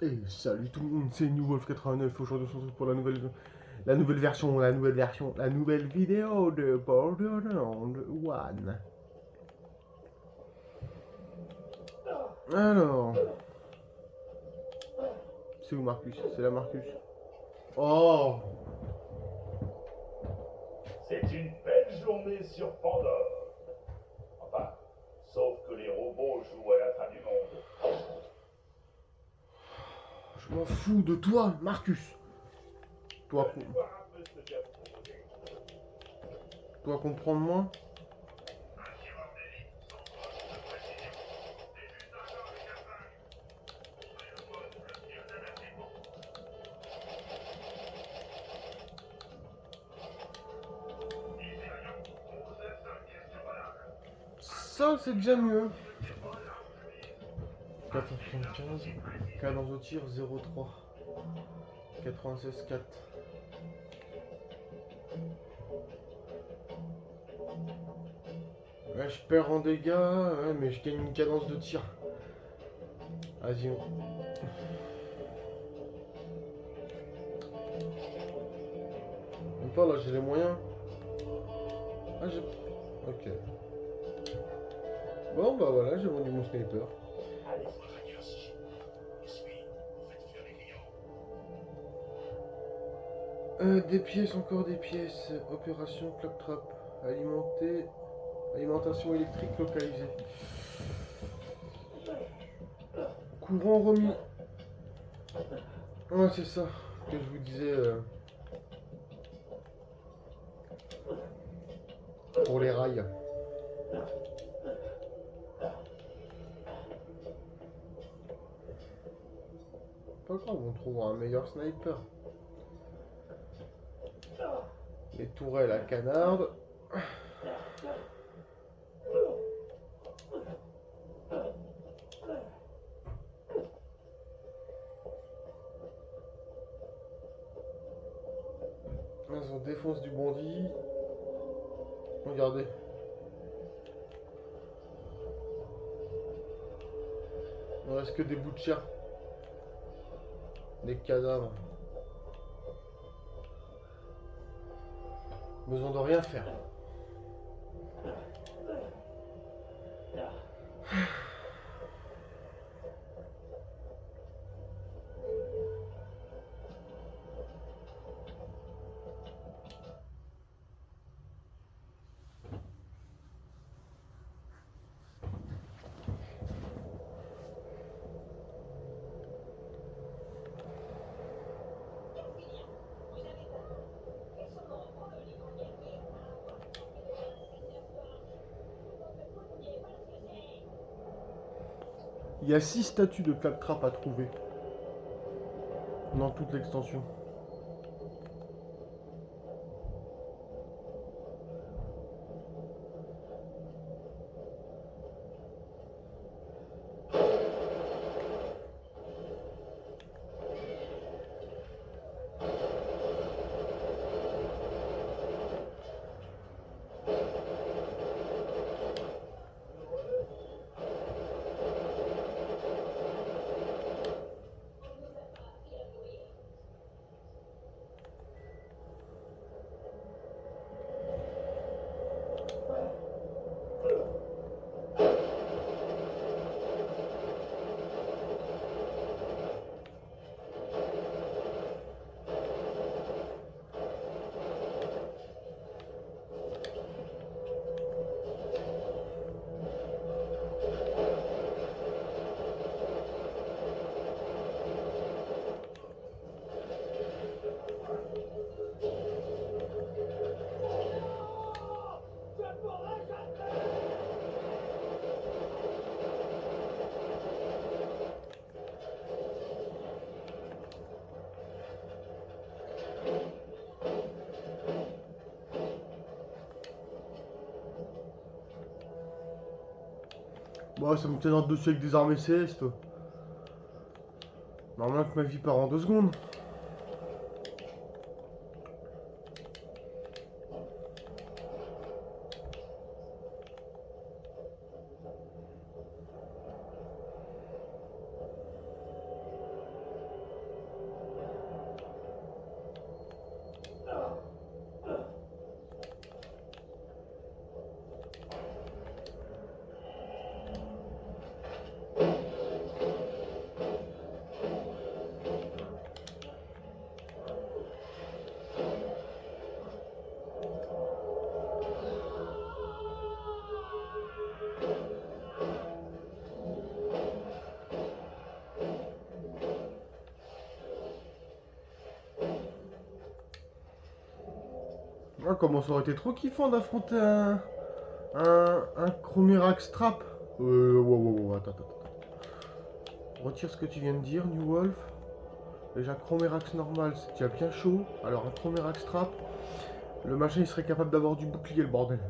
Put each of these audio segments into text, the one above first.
Et salut tout le monde, c'est New Wolf 89. Aujourd'hui, on se retrouve pour la nouvelle vidéo de Borderlands 1. Alors, c'est où Marcus? C'est là Marcus. Oh, C'est une belle journée sur Pandore. Enfin, sauf que les robots jouent à la fin du monde. je m'en fous de toi, Marcus. Toi, Venez voir un peu ce que j'ai à vous proposer. toi comprendre moi. Ça, c'est déjà mieux. 475, cadence au tir 0,3. 96,4. Ouais, je perds en dégâts, ouais, mais je gagne une cadence de tir. Vas-y, même pas là, j'ai les moyens. Ah, j'ai. Ok. Bon, bah voilà, j'ai vendu mon sniper. Des pièces, encore des pièces. Opération Claptrap. Alimenter. Alimentation électrique localisée. Courant remis. Ouais, c'est ça que je vous disais pour les rails. Pas grave, on trouvera un meilleur sniper. Les tourelles à canard. Elles ont défonce du bandit. Regardez. Il ne reste que des bouts de chair. Des cadavres. Besoin de rien faire. Il y a 6 statues de Claptrap à trouver dans toute l'extension. Bon, ça me tient dessus avec des armes CS. Normalement que ma vie part en 2 secondes. Ah, comment ça aurait été trop kiffant d'affronter un Chromirax Trap. Wow, attends. Retire ce que tu viens de dire, New Wolf. Déjà, Chromirax normal, c'est déjà bien chaud. Alors, un Chromirax Trap, le machin, il serait capable d'avoir du bouclier, le bordel.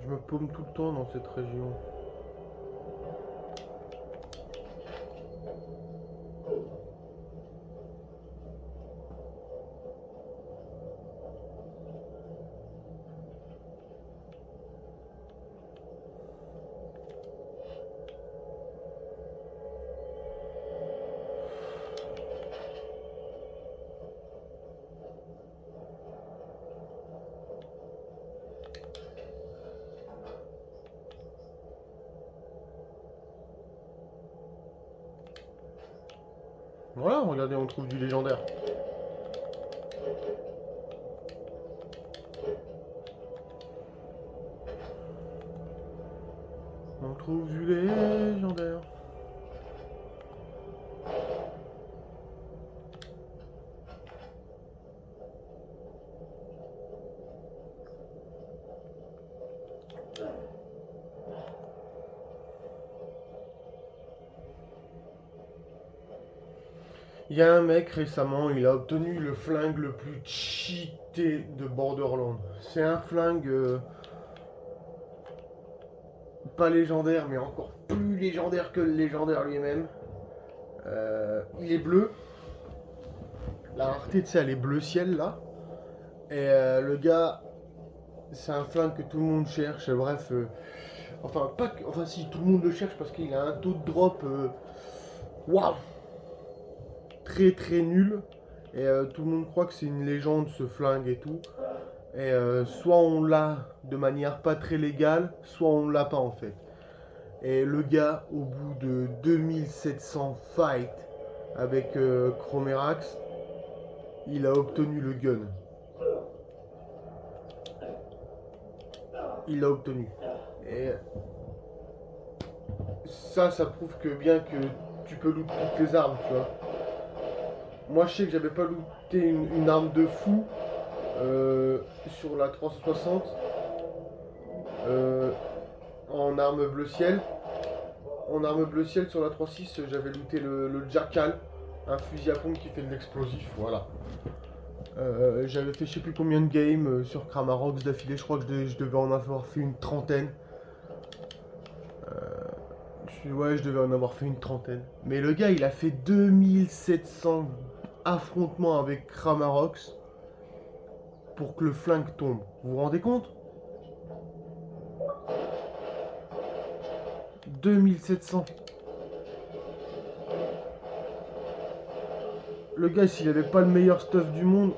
Je me paume tout le temps dans cette région. Voilà, regardez, on trouve du légendaire. On trouve du légendaire. Il y a un mec récemment, il a obtenu le flingue le plus cheaté de Borderlands. C'est un flingue pas légendaire, mais encore plus légendaire que le légendaire lui-même. Il est bleu. La rareté, tu sais, elle est bleu ciel là. Et le gars, c'est un flingue que tout le monde cherche. Bref, enfin, pas que, enfin, si, tout le monde le cherche parce qu'il a un taux de drop. Waouh! Très nul. Et tout le monde croit que c'est une légende ce flingue et tout. Et soit on l'a de manière pas très légale, soit on l'a pas en fait. Et le gars, au bout de 2700 fights avec Chromerax, il a obtenu le gun. Il l'a obtenu. Et ça prouve que bien que tu peux looter toutes les armes, tu vois. Moi, je sais que j'avais pas looté une arme de fou sur la 360 en arme bleu ciel. En arme bleu ciel sur la 3.6, j'avais looté le Jackal, un fusil à pompe qui fait de l'explosif, voilà. J'avais fait je sais plus combien de games sur Kramarox d'affilée, je crois que je devais en avoir fait une trentaine. Ouais, je devais en avoir fait une trentaine. Mais le gars, il a fait 2700 affrontements avec Kramarox pour que le flingue tombe. Vous vous rendez compte? 2700. Le gars, s'il avait pas le meilleur stuff du monde,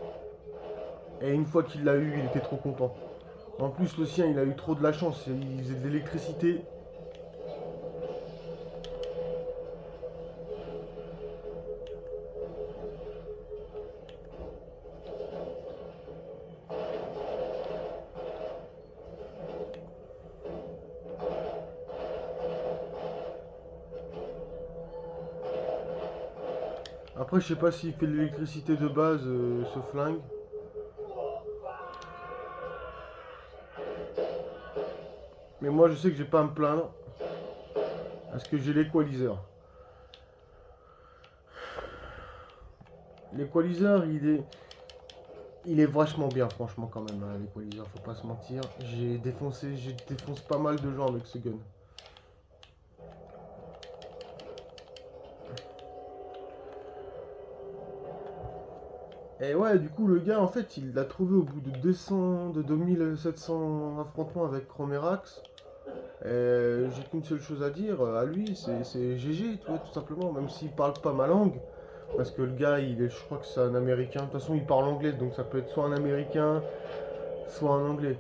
et une fois qu'il l'a eu, il était trop content. En plus, le sien, il a eu trop de la chance. Il faisait de l'électricité. Après, je sais pas s'il fait de l'électricité de base, ce flingue. Mais moi, je sais que j'ai pas à me plaindre. Parce que j'ai l'équaliseur. L'équaliseur, il est vachement bien, franchement, quand même, hein, l'équaliseur, faut pas se mentir. J'ai défoncé pas mal de gens avec ce gun. Et ouais, du coup, le gars, en fait, il l'a trouvé au bout de 2700 affrontements avec Chromerax. J'ai qu'une seule chose à dire à lui, c'est GG, tu vois, tout simplement, même s'il parle pas ma langue. Parce que le gars, je crois que c'est un américain. De toute façon, il parle anglais, donc ça peut être soit un américain, soit un anglais.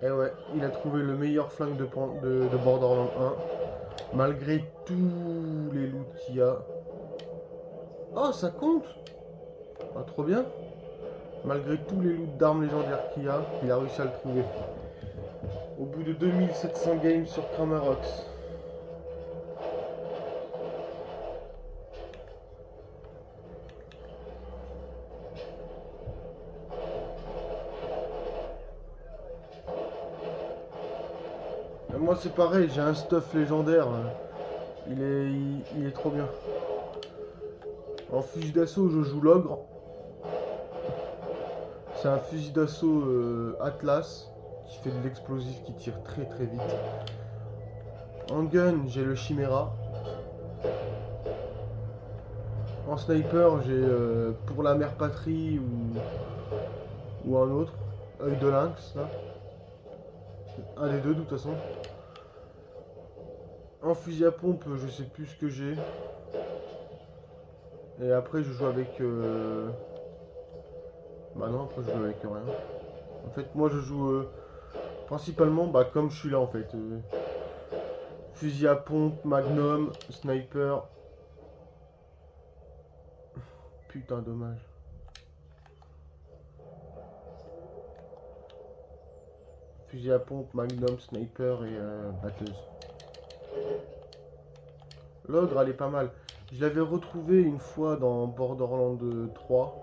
Et ouais, il a trouvé le meilleur flingue de Borderlands 1. Malgré tous les loots qu'il y a. Oh, ça compte. Ah, trop bien. Malgré tous les loots d'armes légendaires qu'il y a, il a réussi à le trouver. Au bout de 2700 games sur Kramarox. Moi c'est pareil, j'ai un stuff légendaire. Il est trop bien. En fusil d'assaut, je joue l'ogre. C'est un fusil d'assaut Atlas qui fait de l'explosif qui tire très très vite. En gun, j'ai le Chimera. En sniper, j'ai pour la mère patrie ou un autre. Œil de lynx, là. Un des deux, de toute façon. En fusil à pompe, je sais plus ce que j'ai. Et après, je joue avec. Bah non, après, je joue avec rien. En fait, moi, je joue principalement comme je suis là, en fait. Fusil à pompe, magnum, sniper. Putain, dommage. Fusil à pompe, magnum, sniper et batteuse. L'ogre, elle est pas mal. Je l'avais retrouvé une fois dans Borderlands 3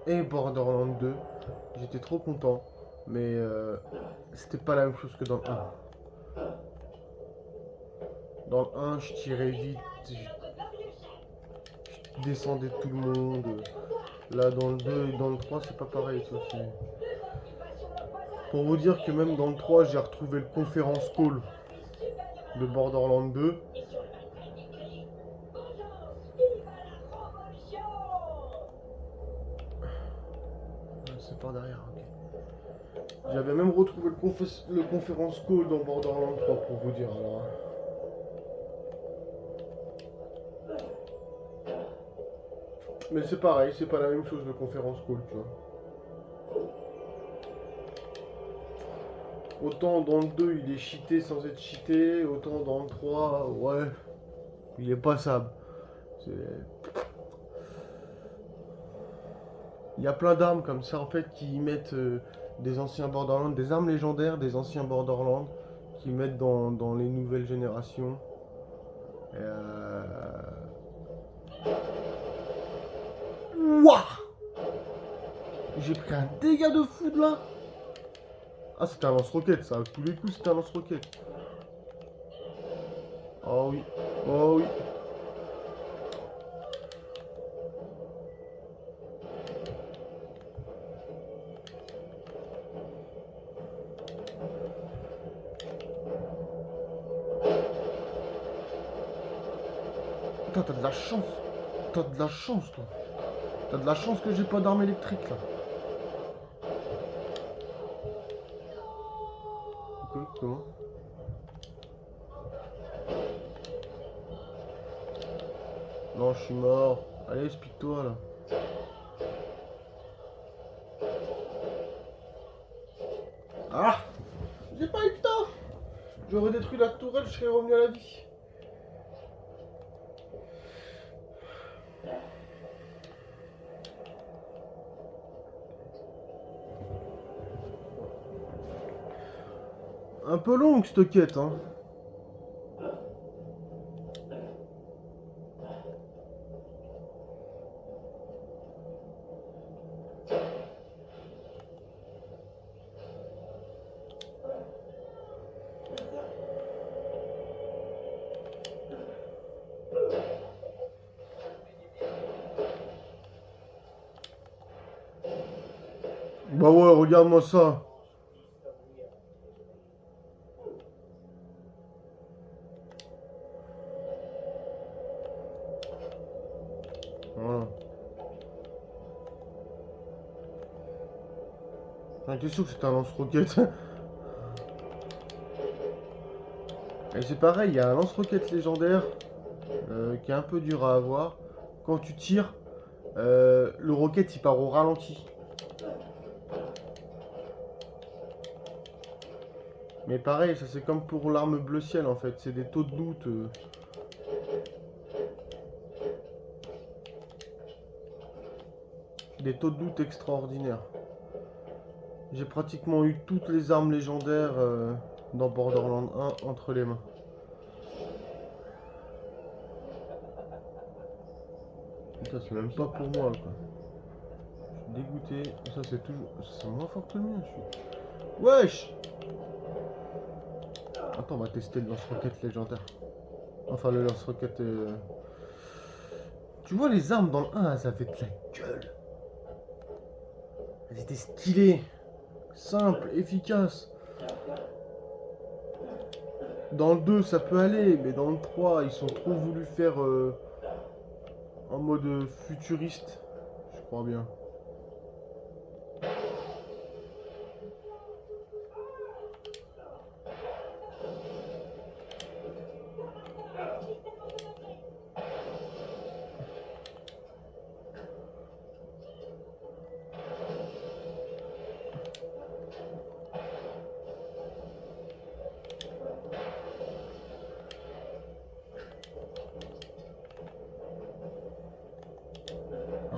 et Borderlands 2. J'étais trop content. Mais c'était pas la même chose que dans le 1. Dans le 1, je tirais vite. Je descendais tout le monde. Là, dans le 2 et dans le 3, c'est pas pareil. Ça, pour vous dire que même dans le 3, j'ai retrouvé le conference call de Borderlands 2. C'est par derrière, ok. J'avais même retrouvé le conference call dans Borderlands 3 pour vous dire. Alors. Mais c'est pareil, c'est pas la même chose le conference call, tu vois. Autant dans le 2 il est cheaté sans être cheaté, autant dans le 3, ouais, il est passable. Il y a plein d'armes comme ça en fait qui mettent des anciens Borderlands, des armes légendaires des anciens Borderlands qui mettent dans les nouvelles générations. Wouah! J'ai pris un dégât de fou de là. Ah, c'était un lance-roquette, ça. À tous les coups, c'était un lance-roquette. Oh oui. Oh oui. Putain, t'as de la chance. T'as de la chance, toi. T'as de la chance que j'ai pas d'arme électrique, là. Ok, comment? Non, je suis mort. Allez, explique-toi, là. Ah! J'ai pas eu le temps. J'aurais détruit la tourelle, je serais revenu à la vie. Un peu longue, cette quête, hein. Bah ouais, regarde-moi ça. Voilà. T'es sûr que c'est un lance-roquette? Et c'est pareil, il y a un lance-roquette légendaire qui est un peu dur à avoir. Quand tu tires, le roquette il part au ralenti. Mais pareil, ça c'est comme pour l'arme bleu ciel en fait, c'est des taux de loot. Des taux de loot extraordinaires. J'ai pratiquement eu toutes les armes légendaires dans Borderlands 1 entre les mains. Putain, c'est même pas pour moi quoi. Je suis dégoûté. Ça c'est toujours. C'est moins fort que le mien, je suis. Wesh! Attends, on va tester le lance-roquette légendaire. Enfin, le lance-roquette. Tu vois, les armes dans le 1, elles avaient de la gueule. Elles étaient stylées, simples, efficaces. Dans le 2, ça peut aller, mais dans le 3, ils sont trop voulu faire en mode futuriste, je crois bien.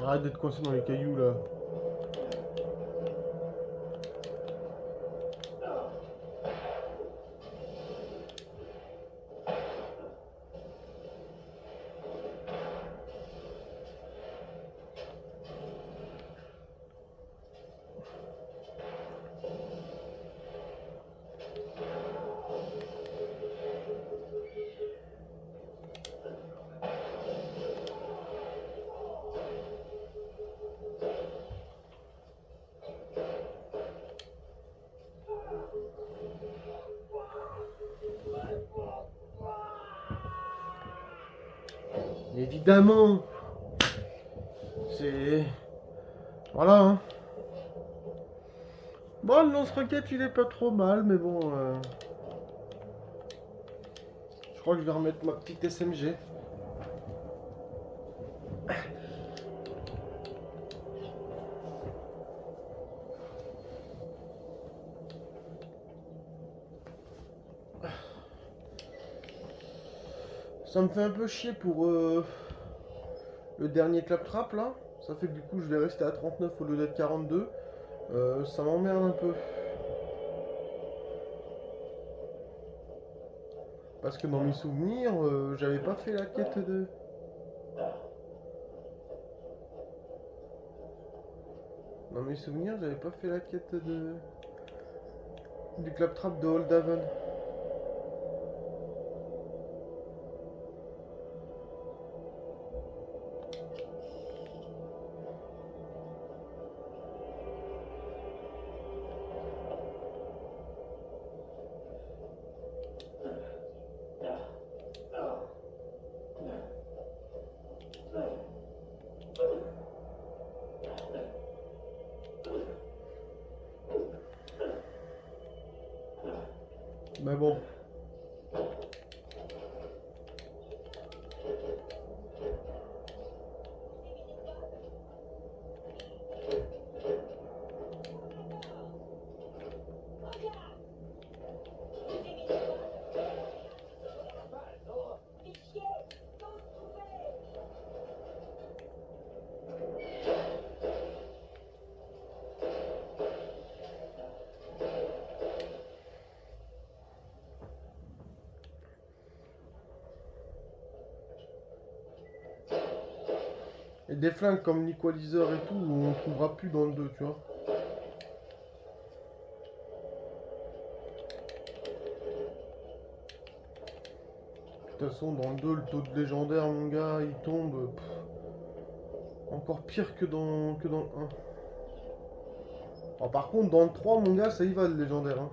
Arrête d'être coincé dans les cailloux là. Évidemment. C'est... Voilà, hein. Bon, le lance-roquette, il est pas trop mal, mais bon... Je crois que je vais remettre ma petite SMG. Ça me fait un peu chier pour le dernier claptrap là. Ça fait que du coup je vais rester à 39 au lieu d'être 42. Ça m'emmerde un peu. Parce que dans mes souvenirs, j'avais pas fait la quête de... Dans mes souvenirs, j'avais pas fait la quête de... Du claptrap de Oldhaven. Mais bon. Et des flingues comme l'Equalizer et tout, on trouvera plus dans le 2, tu vois. De toute façon, dans le 2, le taux de légendaire, mon gars, il tombe. Encore pire que dans le 1. Oh, par contre, dans le 3, mon gars, ça y va le légendaire. Hein.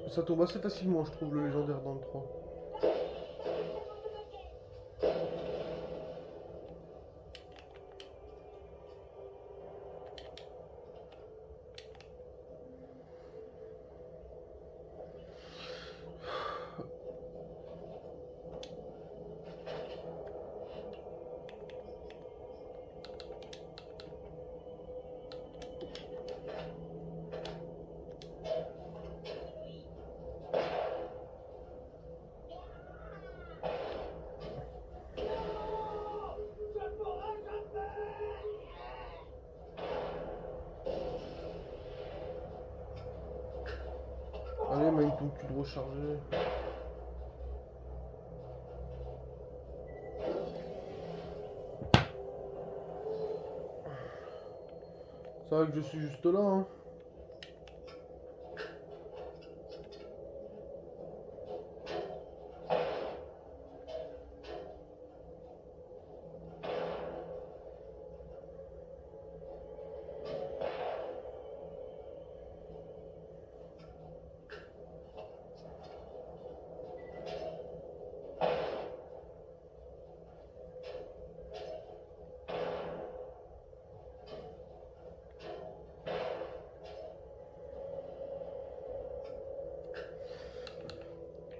Ça tombe assez facilement, je trouve, le légendaire dans le 3. Allez, mets ton cul de recharger. C'est vrai que je suis juste là, hein.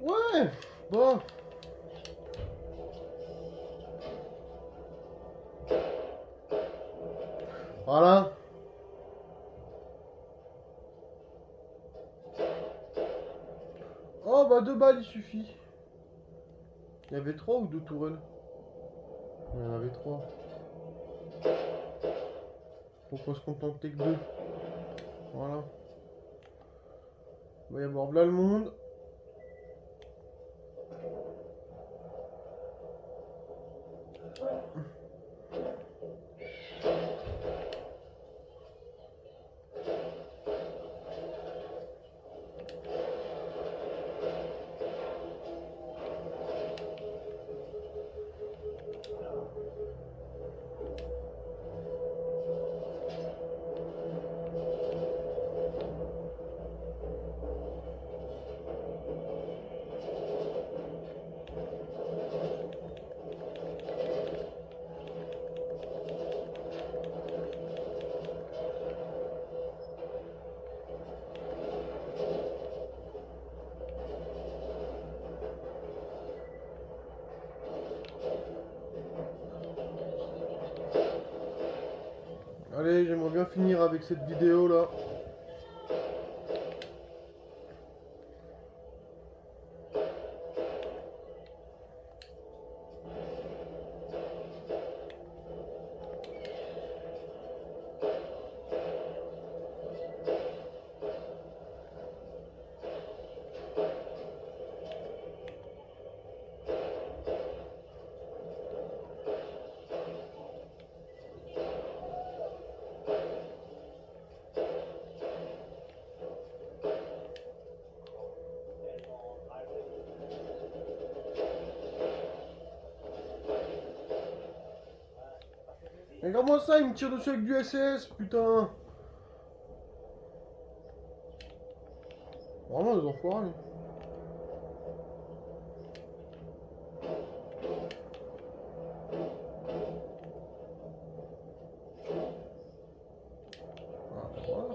Ouais, bon. Voilà. Oh, bah 2 balles, il suffit. Il y avait 3 ou 2 tourelles? Il y en avait 3. Pourquoi se contenter que 2? Voilà. Il va y avoir là le monde. Allez, j'aimerais bien finir avec cette vidéo là. Mais comment ça, il me tire dessus avec du SS, putain. Vraiment des enfoirés. Ah, voilà.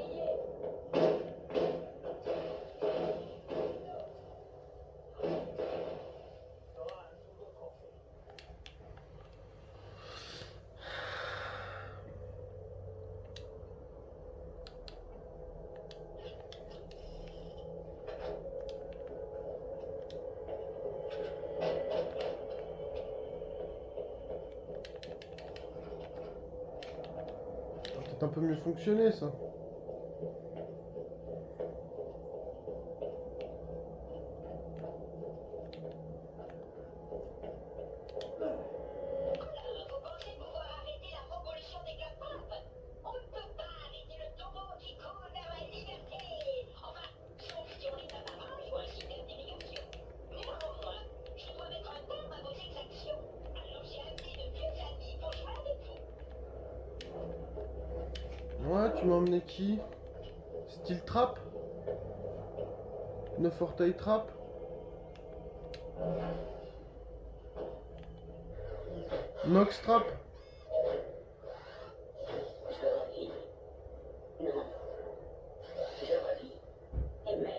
Ça va peut-être un peu mieux fonctionner ça. Vous pensez pouvoir arrêter la revolution des capables? On ne peut pas arrêter le tombeau qui coule vers la liberté. Enfin, sauf si on est un barrage ou un système d'irrigation. Néanmoins, je dois mettre un terme à vos exactions. Alors j'ai amené de vieux amis pour jouer avec vous. tu m'as emmené qui? Steel Trap? 9 orteils Trap? Nox Trap? Non, je revis. Et merde.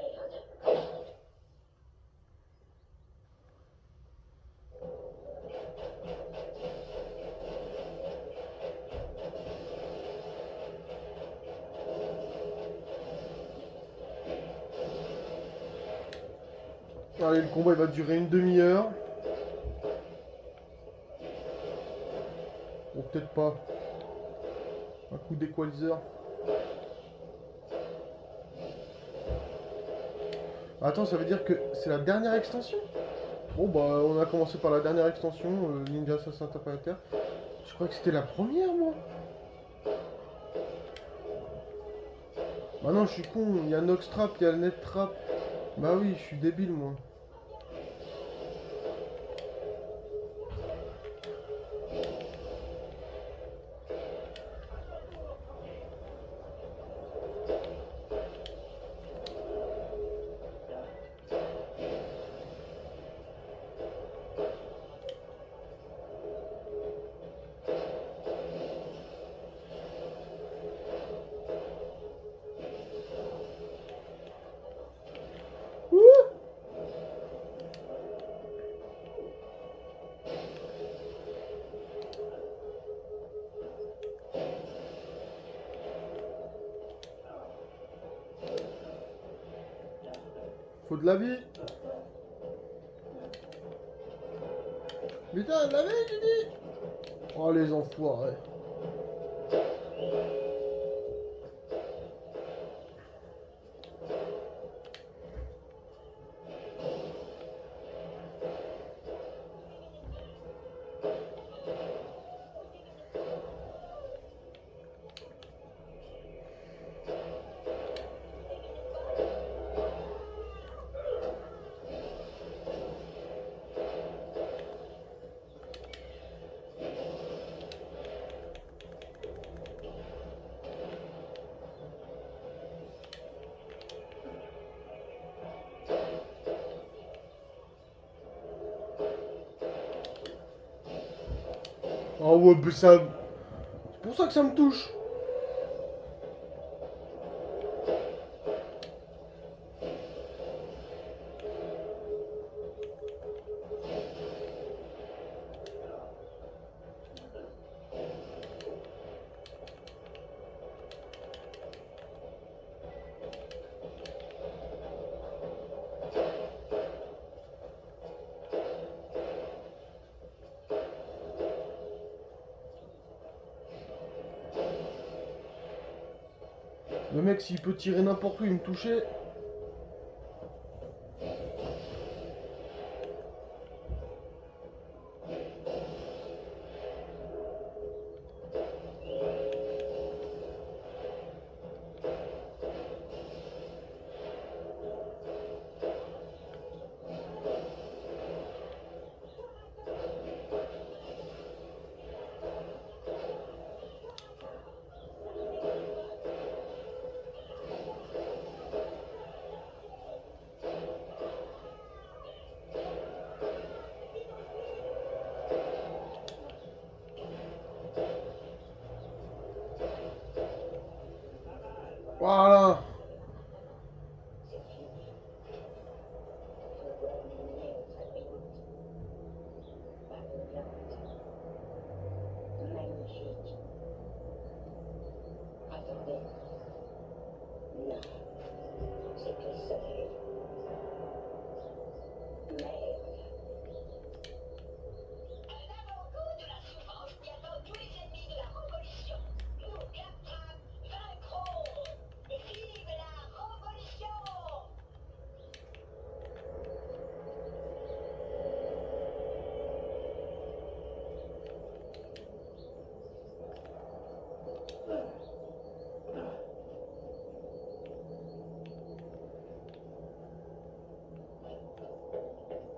Allez, le combat il va durer une demi-heure. Ou peut-être pas. Un coup d'équaliseur. Attends, ça veut dire que c'est la dernière extension? Bon bah on a commencé par la dernière extension, Ninja Assassin Interplanétaire. Je crois que c'était la première moi. Bah non je suis con, il y a Nox Trap, il y a le Net Trap. Bah oui, je suis débile moi. Ouh. Faut de la vie. Putain, de la vie, j'ai dit. Oh les enfoirés. Oh ouais, mais ça... C'est pour ça que ça me touche. Le mec, s'il peut tirer n'importe où, il me touchait. Voilà. Magnifique. Attendez. Non. C'est que le soleil. Merde. Un avant-goût de la souffrance qui attend tous les ennemis de la révolution. Nous, Claptrap, vaincrons. Vive la révolution!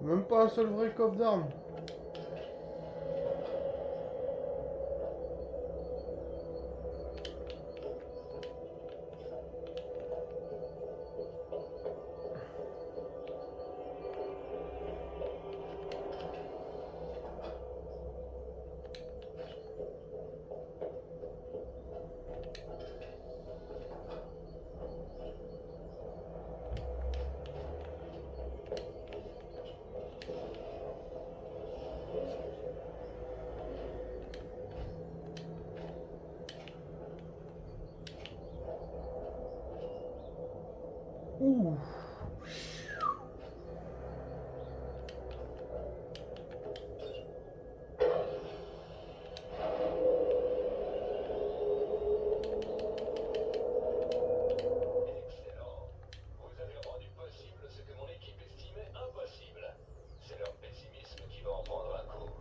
Même pas un seul vrai coffre d'armes. Ouh. Excellent. Vous avez rendu possible ce que mon équipe estimait impossible. C'est leur pessimisme qui va en prendre un coup.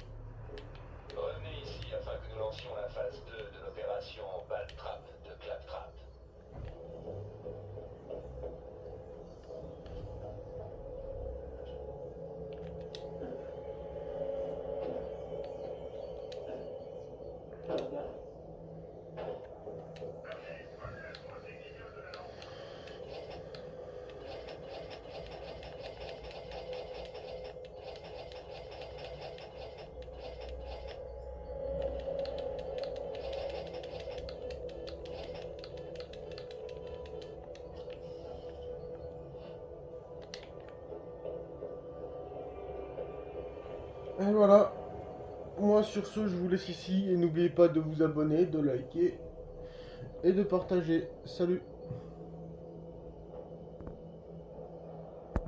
Revenez ici afin que nous lancions la phase 2 de l'opération Ball Trap de Claptrap. Et voilà. Moi sur ce, je vous laisse ici et n'oubliez pas de vous abonner, de liker et de partager. Salut!